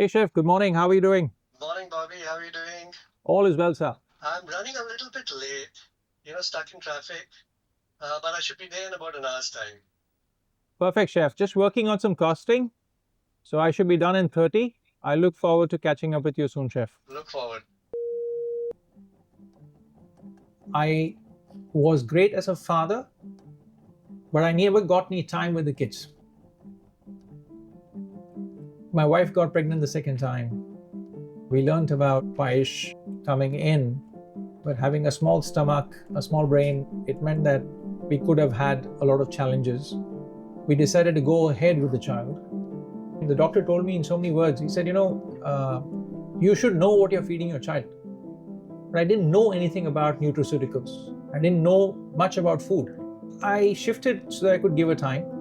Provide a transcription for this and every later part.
Hey, Chef. Good morning. How are you doing? Morning, Bobby. How are you doing? All is well, sir. I'm running a little bit late, stuck in traffic, but I should be there in about an hour's time. Perfect, Chef. Just working on some costing. So I should be done in 30. I look forward to catching up with you soon, Chef. Look forward. I was great as a father, but I never got any time with the kids. My wife got pregnant the second time. We learned about Paish coming in, but having a small stomach, a small brain, it meant that we could have had a lot of challenges. We decided to go ahead with the child. The doctor told me in so many words, he said, you should know what you're feeding your child. But I didn't know anything about nutraceuticals. I didn't know much about food. I shifted so that I could give her time.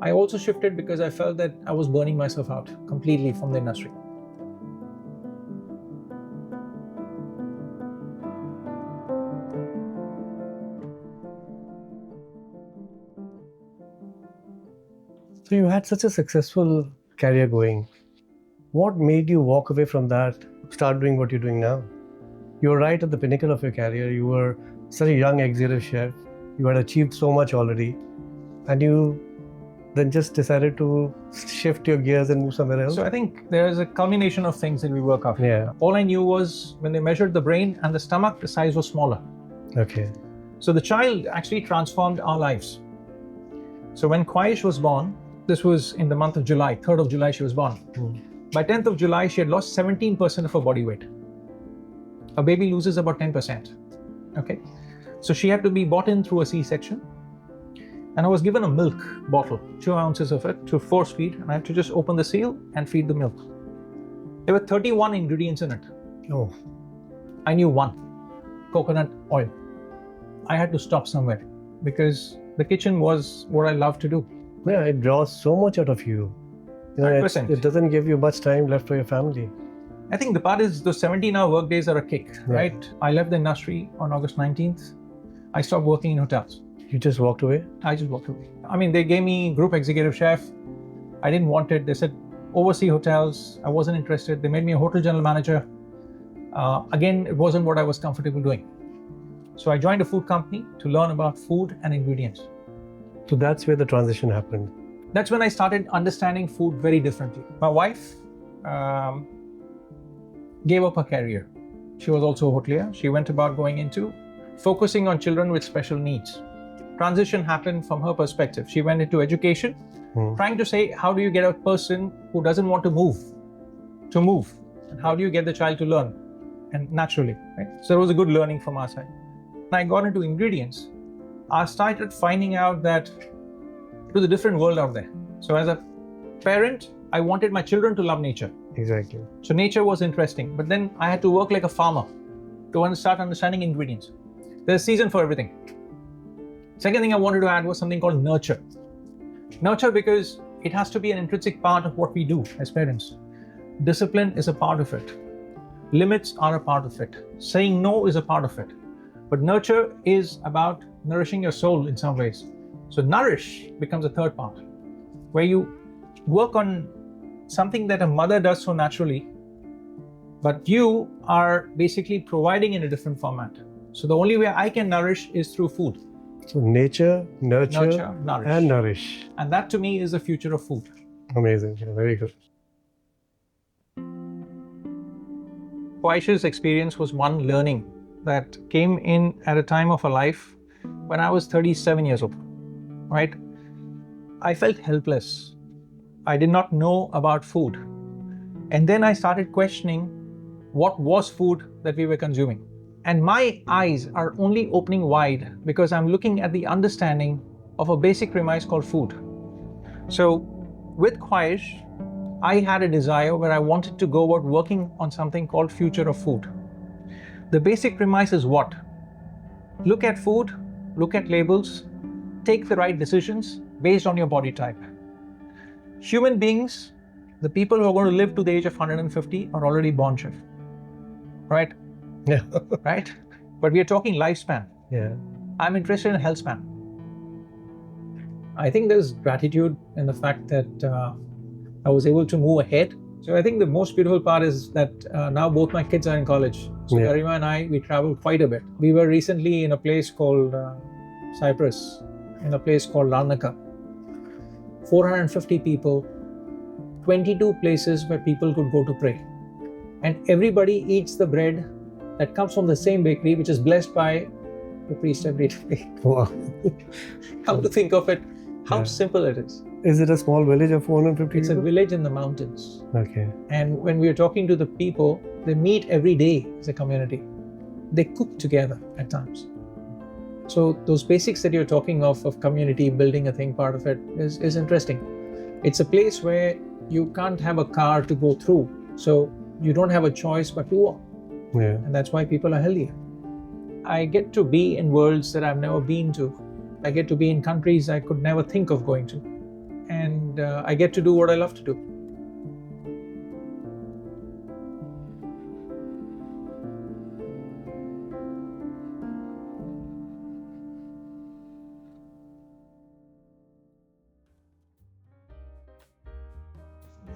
I also shifted because I felt that I was burning myself out completely from the industry. So you had such a successful career going. What made you walk away from that, start doing what you're doing now? You were right at the pinnacle of your career. You were such a young executive chef. You had achieved so much already. And you then just decided to shift your gears and move somewhere else? So I think there is a culmination of things that we work out. Yeah. All I knew was when they measured the brain and the stomach, the size was smaller. Okay. So the child actually transformed our lives. So when Qaish was born, this was in the month of July, 3rd of July she was born. By 10th of July, she had lost 17% of her body weight. A baby loses about 10%. Okay. So she had to be brought in through a C-section. And I was given a milk bottle, 2 ounces of it, to force feed. And I had to just open the seal and feed the milk. There were 31 ingredients in it. Oh. I knew one, coconut oil. I had to stop somewhere because the kitchen was what I love to do. Yeah, it draws so much out of you. 100%. It doesn't give you much time left for your family. I think the part is those 17-hour work days are a kick, right? I left the industry on August 19th. I stopped working in hotels. You just walked away? I just walked away. I mean, they gave me group executive chef. I didn't want it. They said, oversee hotels. I wasn't interested. They made me a hotel general manager. Again, it wasn't what I was comfortable doing. So I joined a food company to learn about food and ingredients. So that's where the transition happened. That's when I started understanding food very differently. My wife gave up her career. She was also a hotelier. She went about going into focusing on children with special needs. Transition happened from her perspective. She went into education, trying to say, how do you get a person who doesn't want to move? And how do you get the child to learn? And naturally, right? So it was a good learning from our side. When I got into ingredients, I started finding out that it was a different world out there. So as a parent, I wanted my children to love nature. Exactly. So nature was interesting, but then I had to work like a farmer to start understanding ingredients. There's a season for everything. Second thing I wanted to add was something called nurture. Nurture because it has to be an intrinsic part of what we do as parents. Discipline is a part of it. Limits are a part of it. Saying no is a part of it. But nurture is about nourishing your soul in some ways. So nourish becomes a third part, where you work on something that a mother does so naturally, but you are basically providing in a different format. So the only way I can nourish is through food. So nature, nurture, nourish. and nourish. And that to me is the future of food. Amazing. Yeah, very good. Aisha's experience was one learning that came in at a time of her life when I was 37 years old, right? I felt helpless. I did not know about food. And then I started questioning what was food that we were consuming. And my eyes are only opening wide because I'm looking at the understanding of a basic premise called food. So with Qaish, I had a desire where I wanted to go about working on something called future of food. The basic premise is what? Look at food, look at labels, take the right decisions based on your body type. Human beings, the people who are going to live to the age of 150 are already born, chef. Right? Yeah. Right? But we are talking lifespan. Yeah. I'm interested in health span. I think there's gratitude in the fact that I was able to move ahead So I think the most beautiful part is that now both my kids are in college. So Garima and I, we travel quite a bit. We were recently in a place called Cyprus, in a place called Larnaca. 450 people, 22 places where people could go to pray. And everybody eats the bread that comes from the same bakery, which is blessed by the priest every day. Wow. Come to think of it, how simple it is. Is it a small village of 450 It's people? a village in the mountains. Okay. And when we are talking to the people, they meet every day as a community. They cook together at times. So those basics that you're talking of community, building a thing, part of it is interesting. It's a place where you can't have a car to go through. So you don't have a choice but to walk. Yeah. And that's why people are healthier. I get to be in worlds that I've never been to. I get to be in countries I could never think of going to. And I get to do what I love to do.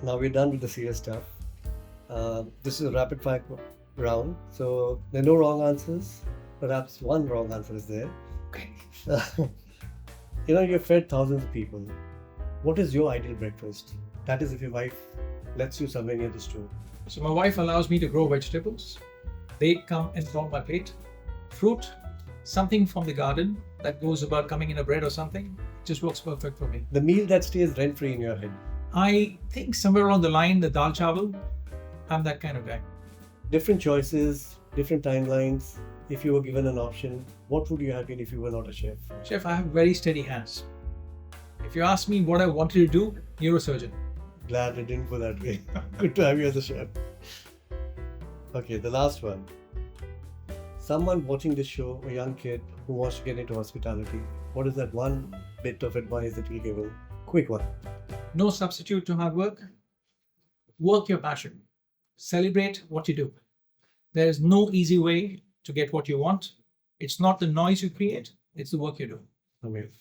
Now we're done with the serious stuff. This is a rapid fire round, so there are no wrong answers. Perhaps one wrong answer is there. Okay. You've fed thousands of people. What is your ideal breakfast? That is, if your wife lets you somewhere near the stove. So my wife allows me to grow vegetables. They come and on my plate. Fruit, something from the garden that goes about coming in a bread or something, just works perfect for me. The meal that stays rent-free in your head. I think somewhere along the line, the dal chawal, I'm that kind of guy. Different choices, different timelines. If you were given an option, what would you have been if you were not a chef? Chef, I have very steady hands. If you ask me what I wanted to do, neurosurgeon. Glad it didn't go that way. Good to have you as a chef. Okay, the last one. Someone watching this show, a young kid who wants to get into hospitality, what is that one bit of advice that you'll give him? Quick one. No substitute to hard work. Work your passion. Celebrate what you do. There is no easy way to get what you want. It's not the noise you create, it's the work you do. Amazing.